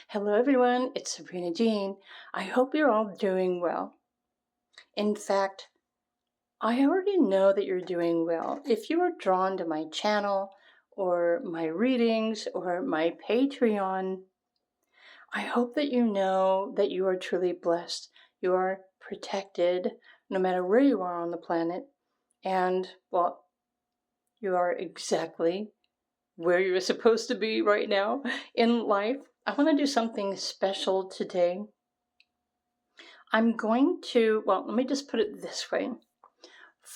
Hello, everyone. It's Sabrina Jean. I hope you're all doing well. In fact, I already know that you're doing well. If you are drawn to my channel or my readings or my Patreon, I hope that you know that you are truly blessed. You are protected no matter where you are on the planet. And, well, you are exactly where you're supposed to be right now in life. I want to do something special today. I'm going to, well, let me just put it this way.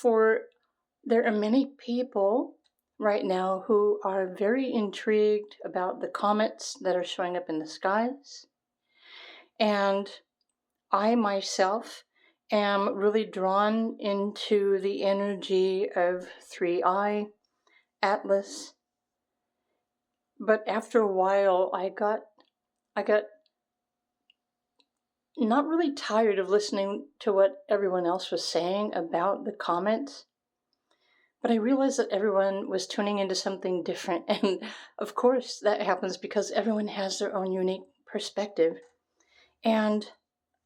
There are many people right now who are very intrigued about the comets that are showing up in the skies. And I myself am really drawn into the energy of 3i Atlas. But after a while, I got not really tired of listening to what everyone else was saying about the comets, but I realized that everyone was tuning into something different. And of course, that happens because everyone has their own unique perspective. And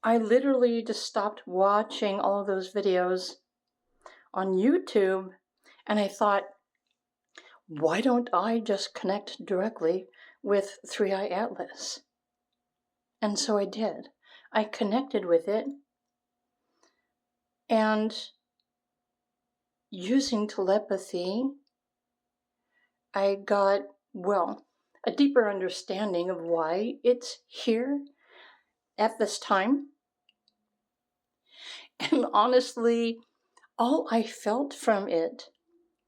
I literally just stopped watching all of those videos on YouTube, and I thought, why don't I just connect directly with 3i Atlas? And so I did. I connected with it, and using telepathy, I got, well, a deeper understanding of why it's here at this time. And honestly, all I felt from it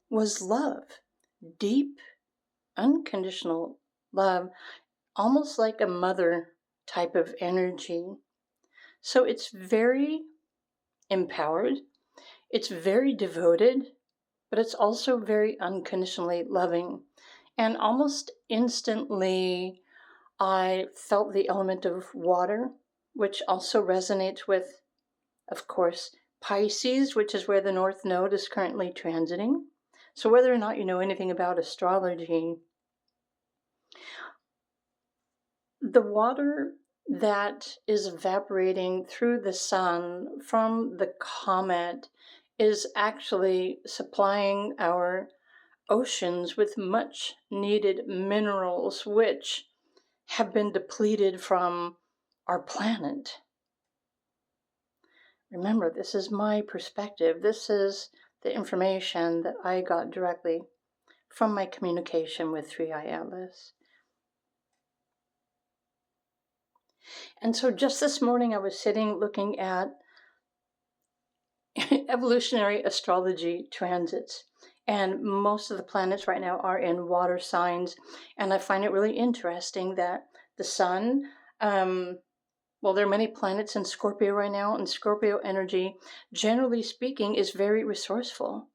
was love. Deep, unconditional love, almost like a mother type of energy. So it's very empowered, it's very devoted, but it's also very unconditionally loving. And almost instantly, I felt the element of water, which also resonates with, of course, Pisces, which is where the North Node is currently transiting. So whether or not you know anything about astrology, the water that is evaporating through the sun from the comet is actually supplying our oceans with much needed minerals, which have been depleted from our planet. Remember, this is my perspective. This is the information that I got directly from my communication with 3i Atlas. And so just this morning, I was sitting looking at evolutionary astrology transits. And most of the planets right now are in water signs. And I find it really interesting that the sun, well, there are many planets in Scorpio right now, and Scorpio energy, generally speaking, is very resourceful.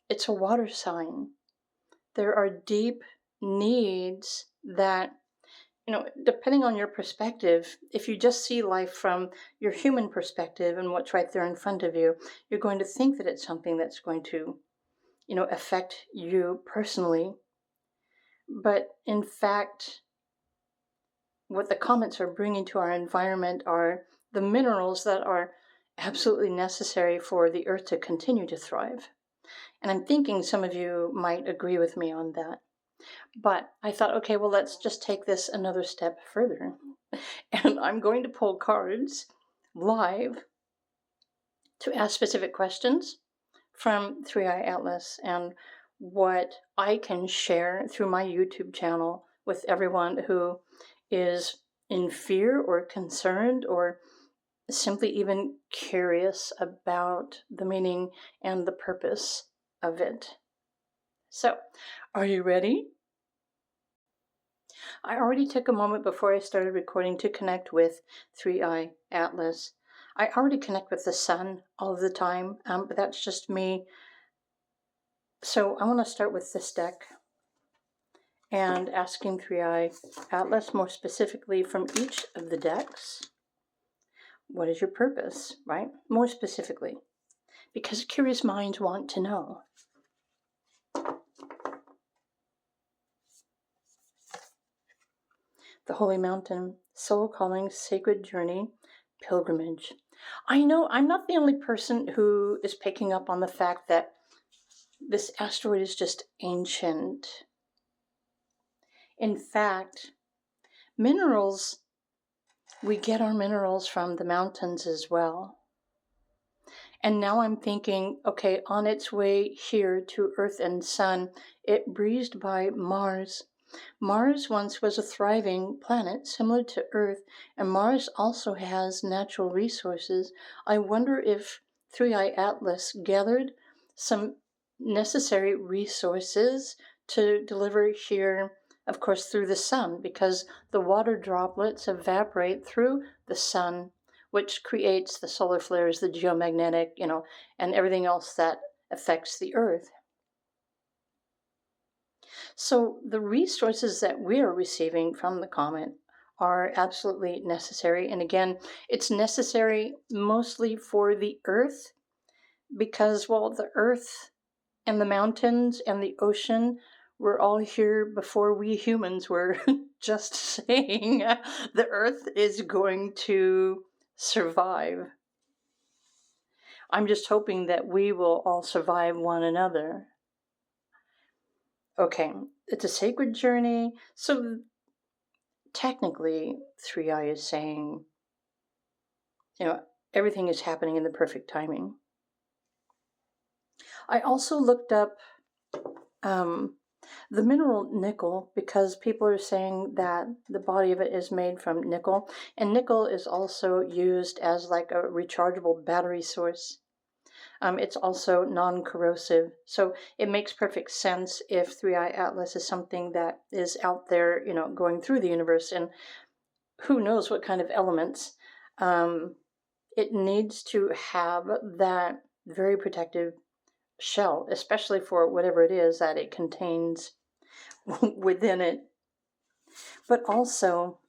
It's a water sign. There are deep needs that, depending on your perspective, if you just see life from your human perspective and what's right there in front of you, you're going to think that it's something that's going to, affect you personally. But in fact, what the comets are bringing to our environment are the minerals that are absolutely necessary for the earth to continue to thrive. And I'm thinking some of you might agree with me on that. But I thought, okay, well, let's just take this another step further. And I'm going to pull cards live to ask specific questions from 3i Atlas and what I can share through my YouTube channel with everyone who is in fear or concerned or simply even curious about the meaning and the purpose of it. So, are you ready? I already took a moment before I started recording to connect with 3i Atlas. I already connect with the sun all of the time, but that's just me. So I want to start with this deck and asking 3i Atlas more specifically from each of the decks. What is your purpose, right? More specifically, because curious minds want to know. The Holy Mountain, Soul Calling, Sacred Journey, Pilgrimage. I know I'm not the only person who is picking up on the fact that this asteroid is just ancient. In fact, minerals, we get our minerals from the mountains as well. And now I'm thinking, okay, on its way here to Earth and Sun, it breezed by Mars. Mars once was a thriving planet similar to Earth, and Mars also has natural resources. I wonder if 3i Atlas gathered some necessary resources to deliver here, of course, through the sun, because the water droplets evaporate through the sun, which creates the solar flares, the geomagnetic, and everything else that affects the Earth. So the resources that we are receiving from the comet are absolutely necessary. And again, it's necessary mostly for the Earth because, well, the Earth and the mountains and the ocean were all here before we humans were just saying the Earth is going to survive. I'm just hoping that we will all survive one another. Okay, it's a sacred journey. So technically, 3i is saying, everything is happening in the perfect timing. I also looked up the mineral nickel because people are saying that the body of it is made from nickel, and nickel is also used as like a rechargeable battery source. It's also non-corrosive, so it makes perfect sense if 3i Atlas is something that is out there, going through the universe, and who knows what kind of elements. It needs to have that very protective shell, especially for whatever it is that it contains within it. But also,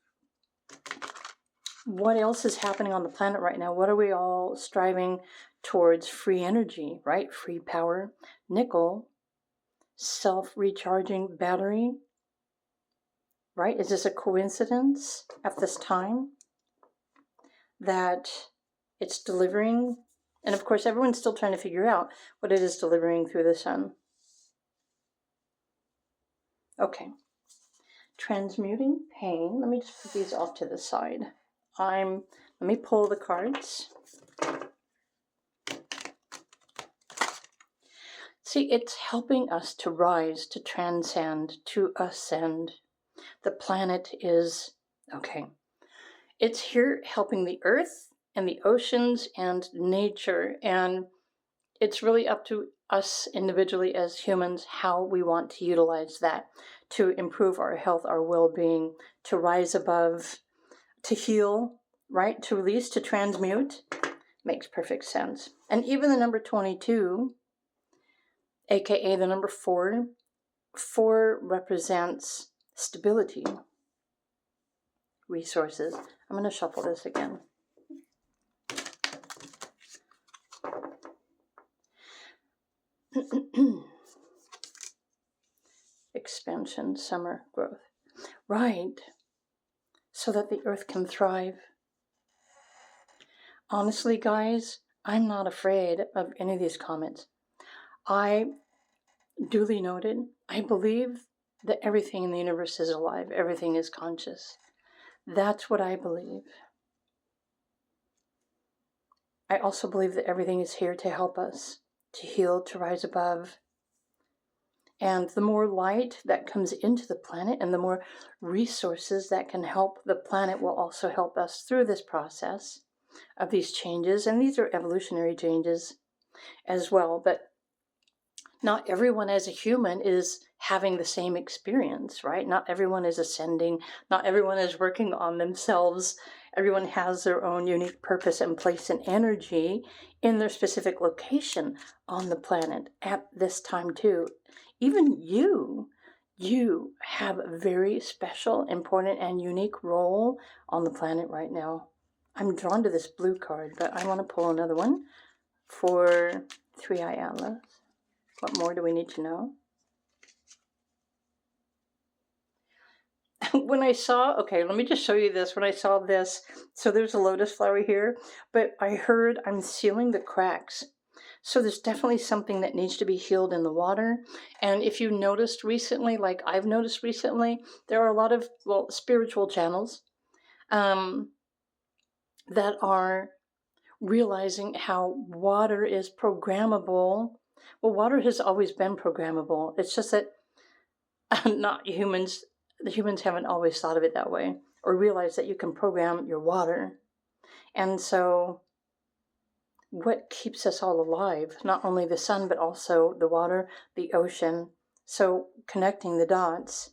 what else is happening on the planet right now? What are we all striving towards? Free energy, right? Free power, nickel, self-recharging battery, right? Is this a coincidence at this time that it's delivering? And of course, everyone's still trying to figure out what it is delivering through the sun. Okay. Transmuting pain. Let me just put these off to the side. Let me pull the cards. See, it's helping us to rise, to transcend, to ascend. The planet is, okay, it's here helping the earth and the oceans and nature, and it's really up to us individually as humans how we want to utilize that to improve our health, our well-being, to rise above, to heal, right? To release, to transmute. Makes perfect sense. And even the number 22, aka the number 4, 4 represents stability, resources. I'm going to shuffle this again. Expansion, summer, growth. Right. So that the earth can thrive. Honestly, guys, I'm not afraid of any of these comments. I duly noted, I believe that everything in the universe is alive. Everything is conscious. That's what I believe. I also believe that everything is here to help us, to heal, to rise above. And the more light that comes into the planet and the more resources that can help the planet will also help us through this process of these changes. And these are evolutionary changes as well. But not everyone as a human is having the same experience, right? Not everyone is ascending. Not everyone is working on themselves. Everyone has their own unique purpose and place and energy in their specific location on the planet at this time too. Even you have a very special, important, and unique role on the planet right now. I'm drawn to this blue card, but I want to pull another one for 3i Atlas. What more do we need to know? When I saw, okay, let me just show you this. When I saw this, so there's a lotus flower here, but I heard I'm sealing the cracks. So there's definitely something that needs to be healed in the water. And if you noticed recently, like I've noticed recently, there are a lot of, well, spiritual channels um, that are realizing how water is programmable. Well, water has always been programmable. It's just that not humans, the humans haven't always thought of it that way or realized that you can program your water. And so, what keeps us all alive? Not only the sun, but also the water, the ocean. So, connecting the dots.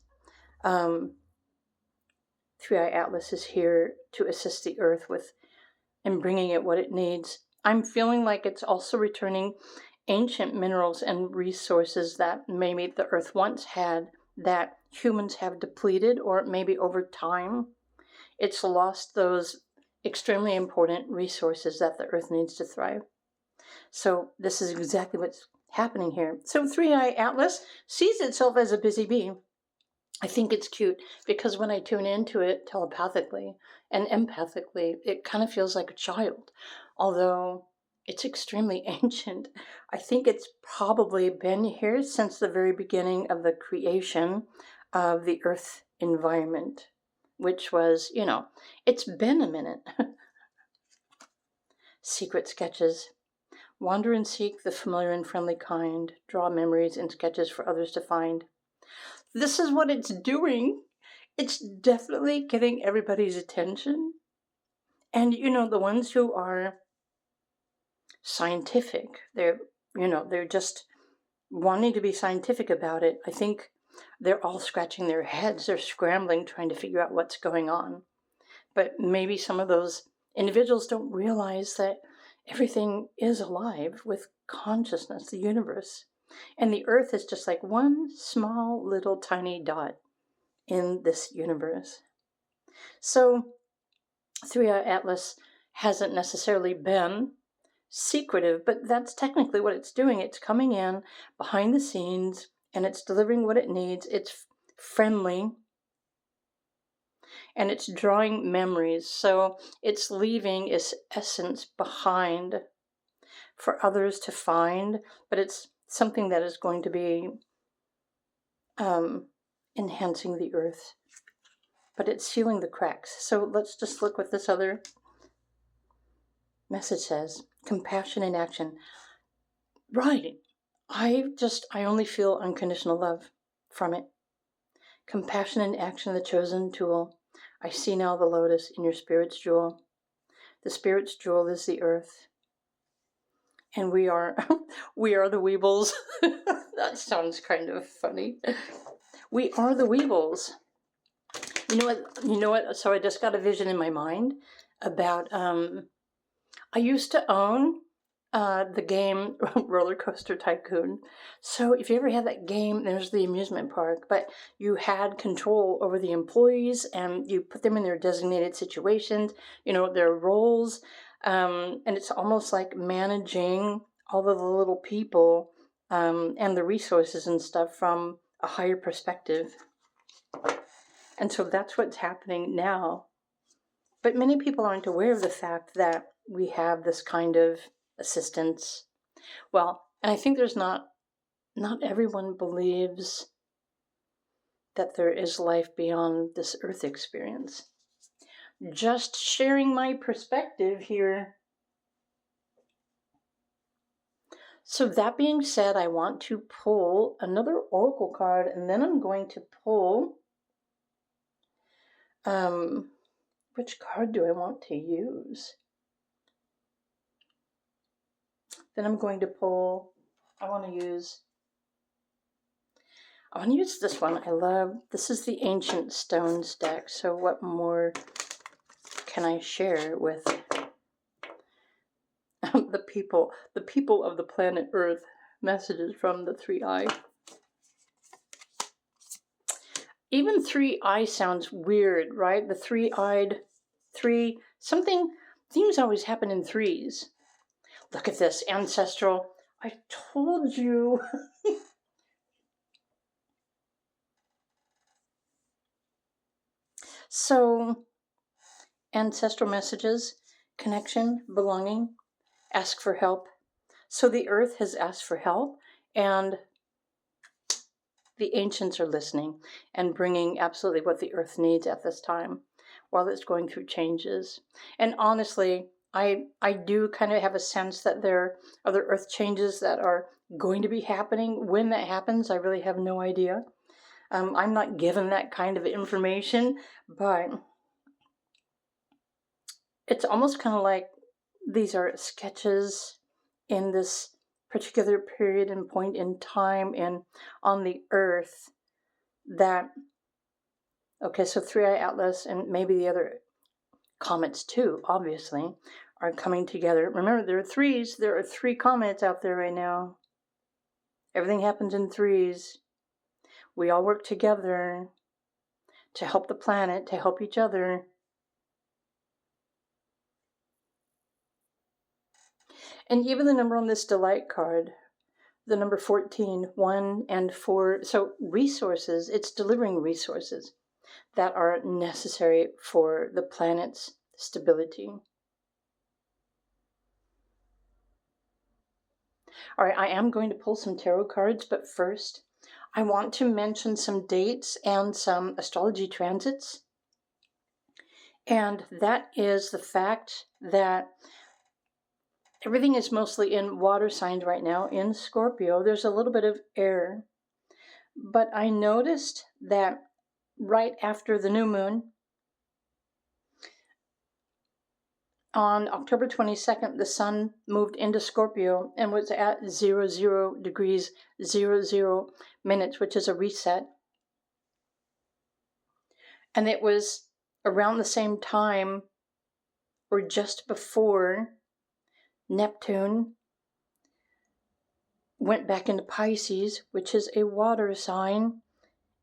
Three Eye Atlas is here to assist the earth with and bringing it what it needs. I'm feeling like it's also returning ancient minerals and resources that maybe the earth once had that humans have depleted, or maybe over time it's lost those extremely important resources that the earth needs to thrive. So this is exactly what's happening here. So Three Eye Atlas sees itself as a busy bee. I think it's cute because when I tune into it telepathically and empathically, it kind of feels like a child. Although it's extremely ancient, I think it's probably been here since the very beginning of the creation of the Earth environment, which was, it's been a minute. Secret sketches. Wander and seek the familiar and friendly kind. Draw memories and sketches for others to find. This is what it's doing. It's definitely getting everybody's attention. And the ones who are scientific, they're just wanting to be scientific about it. I think they're all scratching their heads. They're scrambling, trying to figure out what's going on. But maybe some of those individuals don't realize that everything is alive with consciousness, the universe. And the earth is just like one small little tiny dot in this universe. So, Three Eye Atlas hasn't necessarily been secretive, but that's technically what it's doing. It's coming in behind the scenes and it's delivering what it needs. It's friendly and it's drawing memories. So, it's leaving its essence behind for others to find, but it's something that is going to be enhancing the earth. But it's sealing the cracks. So let's just look what this other message says. Compassion in action. Right. I only feel unconditional love from it. Compassion in action, the chosen tool. I see now the lotus in your spirit's jewel. The spirit's jewel is the earth. And we are the Weebles. That sounds kind of funny. We are the Weebles. You know what? So I just got a vision in my mind about, I used to own the game Roller Coaster Tycoon. So if you ever had that game, there's the amusement park, but you had control over the employees and you put them in their designated situations, their roles. And it's almost like managing all of the little people and the resources and stuff from a higher perspective. And so that's what's happening now. But many people aren't aware of the fact that we have this kind of assistance. Well, and I think there's not everyone believes that there is life beyond this earth experience. Just sharing my perspective here. So that being said, I want to pull another oracle card, and then I'm going to pull which card do I want to use? Then I'm going to pull, I want to use this one. This is the Ancient Stones deck. So what more can I share with the people of the planet Earth? Messages from the Three Eye. Even Three Eye sounds weird, right? The three-eyed, things always happen in threes. Look at this, ancestral. I told you. So, ancestral messages, connection, belonging, ask for help. So the earth has asked for help, and the ancients are listening and bringing absolutely what the earth needs at this time while it's going through changes. And honestly, I do kind of have a sense that there are other earth changes that are going to be happening. When that happens, I really have no idea. I'm not given that kind of information, but it's almost kind of like these are sketches in this particular period and point in time and on the earth that, okay, so Three Eye Atlas and maybe the other comets too, obviously, are coming together. Remember, there are three comets out there right now. Everything happens in threes. We all work together to help the planet, to help each other. And even the number on this delight card, the number 14, 1 and 4. So resources, it's delivering resources that are necessary for the planet's stability. All right, I am going to pull some tarot cards, but first I want to mention some dates and some astrology transits. And that is the fact that everything is mostly in water signs right now. In Scorpio, there's a little bit of air. But I noticed that right after the new moon, on October 22nd, the sun moved into Scorpio and was at 00 degrees 00 minutes, which is a reset. And it was around the same time or just before Neptune went back into Pisces, which is a water sign,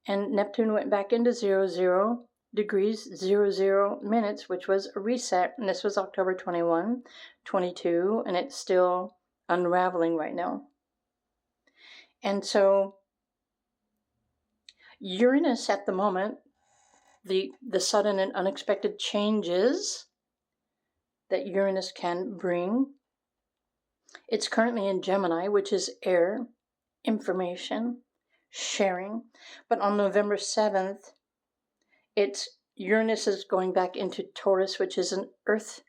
and Neptune went back into 00 degrees 00 minutes, which was a reset, and this was October 21, 22, and it's still unraveling right now. And so Uranus at the moment, the sudden and unexpected changes that Uranus can bring, it's currently in Gemini, which is air, information, sharing. But on November 7th, it's Uranus is going back into Taurus, which is an earth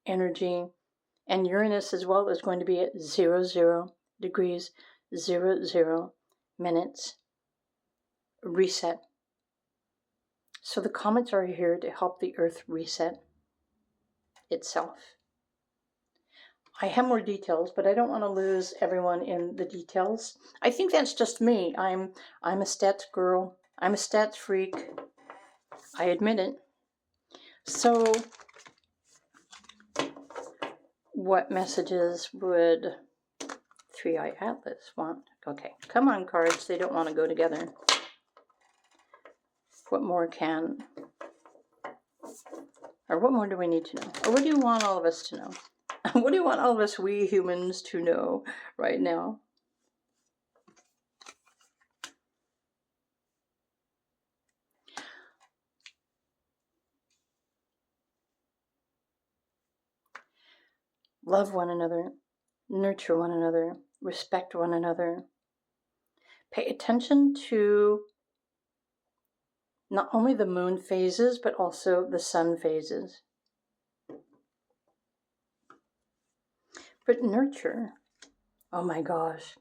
energy. And Uranus as well is going to be at 00 degrees 00 minutes. Reset. So the comets are here to help the earth reset itself. I have more details, but I don't want to lose everyone in the details. I think that's just me. I'm a stats girl. I'm a stats freak. I admit it. So what messages would Three Eye Atlas want? Okay, come on, cards. They don't want to go together. What more or what more do we need to know? Or what do you want all of us to know? What do you want all of us, we humans, to know right now? Love one another, nurture one another, respect one another. Pay attention to not only the moon phases, but also the sun phases. But nurture. Oh my gosh.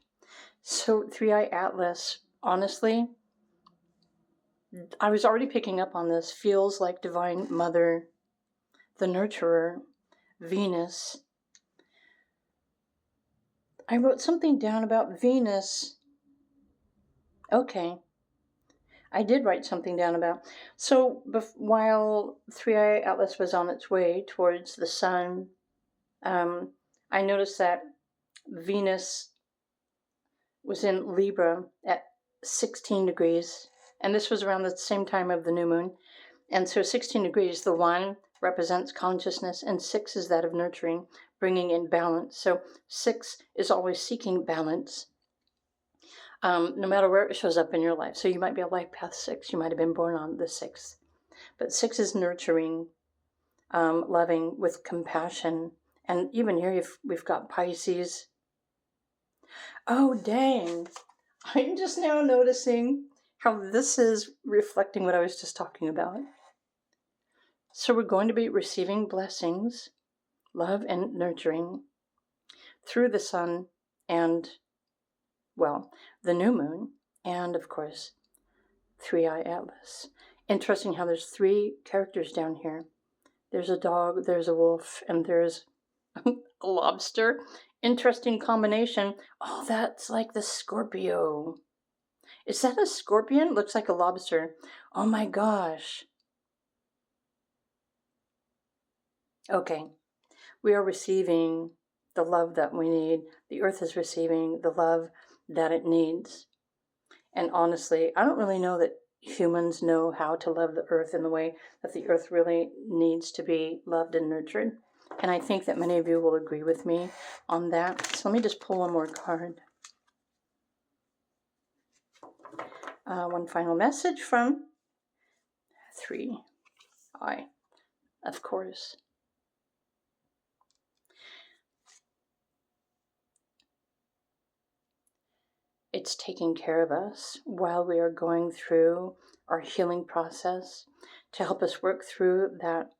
So Three Eye Atlas, honestly, I was already picking up on this. Feels like Divine Mother, the nurturer, Venus. I wrote something down about Venus. Okay. I did write something down about. So while Three Eye Atlas was on its way towards the sun, I noticed that Venus was in Libra at 16 degrees, and this was around the same time of the new moon. And so 16 degrees, the 1 represents consciousness, and 6 is that of nurturing, bringing in balance. So 6 is always seeking balance, no matter where it shows up in your life. So you might be a life path 6. You might have been born on the 6th. But 6 is nurturing, loving with compassion. And even here we've got Pisces. Oh, dang. I'm just now noticing how this is reflecting what I was just talking about. So we're going to be receiving blessings, love and nurturing through the sun and, well, the new moon, and of course, Three-Eye Atlas. Interesting how there's 3 characters down here. There's a dog, there's a wolf, and there's a lobster. Interesting combination. Oh, that's like the Scorpio. Is that a scorpion? Looks like a lobster. Oh my gosh. Okay. We are receiving the love that we need. The earth is receiving the love that it needs. And honestly, I don't really know that humans know how to love the earth in the way that the earth really needs to be loved and nurtured. And I think that many of you will agree with me on that. So let me just pull one more card. One final message from 3-Eye, of course. It's taking care of us while we are going through our healing process to help us work through that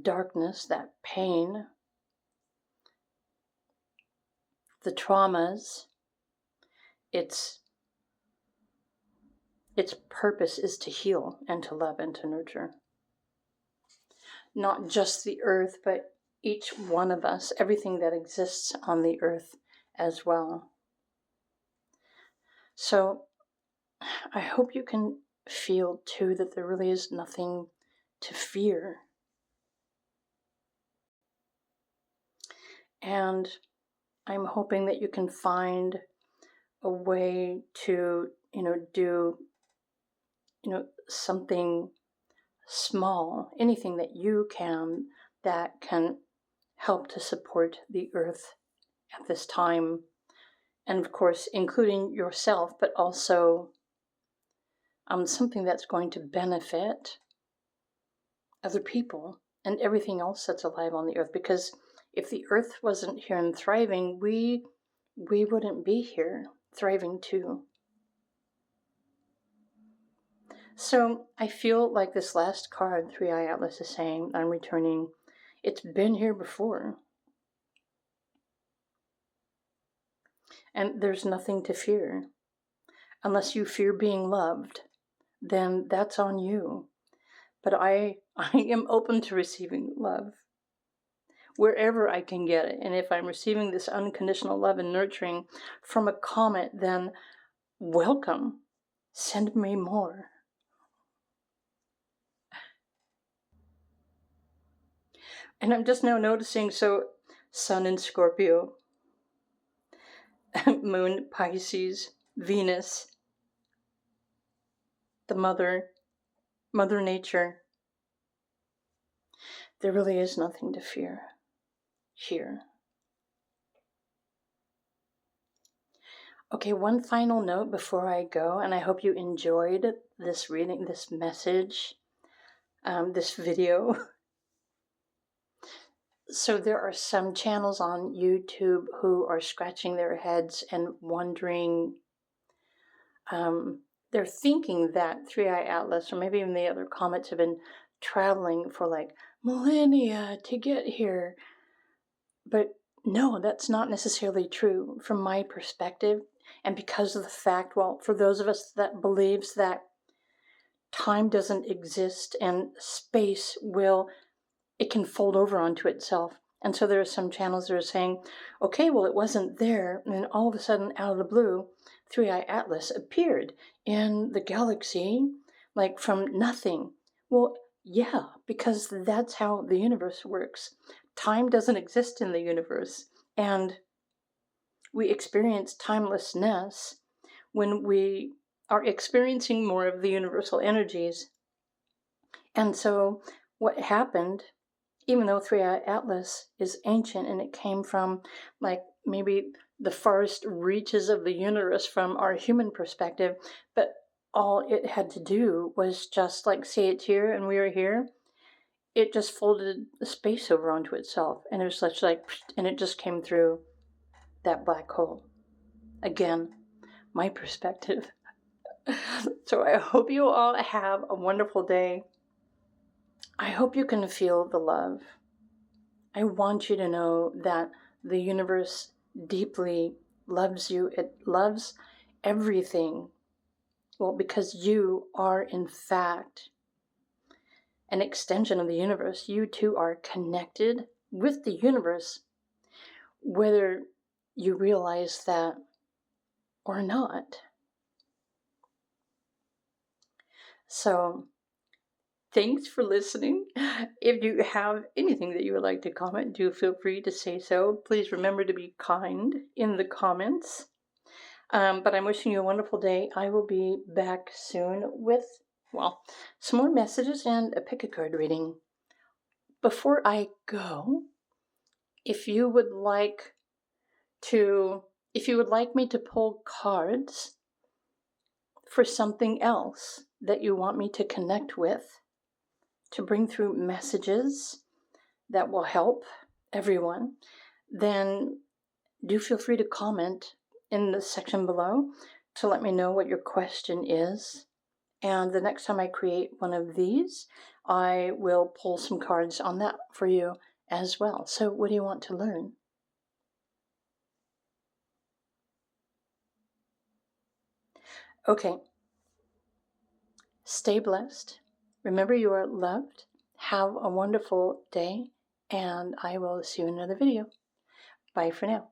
darkness, that pain, the traumas. Its purpose is to heal and to love and to nurture. Not just the earth, but each one of us, everything that exists on the earth as well. So I hope you can feel too that there really is nothing to fear. And I'm hoping that you can find a way to, do, something small, anything that you can that can help to support the earth at this time. And of course, including yourself, but also something that's going to benefit other people and everything else that's alive on the earth. Because if the earth wasn't here and thriving, we wouldn't be here thriving too. So I feel like this last card, Three-Eye Atlas, is saying, I'm returning. It's been here before. And there's nothing to fear. Unless you fear being loved, then that's on you. But I am open to receiving love wherever I can get it. And if I'm receiving this unconditional love and nurturing from a comet, then welcome. Send me more. And I'm just now noticing, so Sun in Scorpio, Moon Pisces, Venus, the Mother Nature. There really is nothing to fear here. Okay, one final note before I go, and I hope you enjoyed this reading, this message, this video. So there are some channels on YouTube who are scratching their heads and wondering, they're thinking that Three-Eye Atlas, or maybe even the other comets, have been traveling for like millennia to get here. But no, that's not necessarily true from my perspective. And because of the fact, well, for those of us that believes that time doesn't exist and space it can fold over onto itself. And so there are some channels that are saying, okay, well, it wasn't there. And then all of a sudden, out of the blue, Three-Eye Atlas appeared in the galaxy, like from nothing. Well, yeah, because that's how the universe works. Time doesn't exist in the universe. And we experience timelessness when we are experiencing more of the universal energies. And so what happened, even though Three-Eye Atlas is ancient and it came from like maybe the farthest reaches of the universe from our human perspective, but all it had to do was just like say it's here and we are here. It just folded the space over onto itself, and it was such like, and it just came through that black hole. Again, my perspective. So I hope you all have a wonderful day. I hope you can feel the love. I want you to know that the universe deeply loves you. It loves everything. Well, because you are, in fact, an extension of the universe. You too are connected with the universe, whether you realize that or not. So, thanks for listening. If you have anything that you would like to comment, do feel free to say so. Please remember to be kind in the comments. But I'm wishing you a wonderful day. I will be back soon with, well, some more messages and a pick a card reading. Before I go, if you would like me to pull cards for something else that you want me to connect with, to bring through messages that will help everyone, then do feel free to comment in the section below to let me know what your question is. And the next time I create one of these, I will pull some cards on that for you as well. So what do you want to learn? Okay. Stay blessed. Remember you are loved. Have a wonderful day, and I will see you in another video. Bye for now.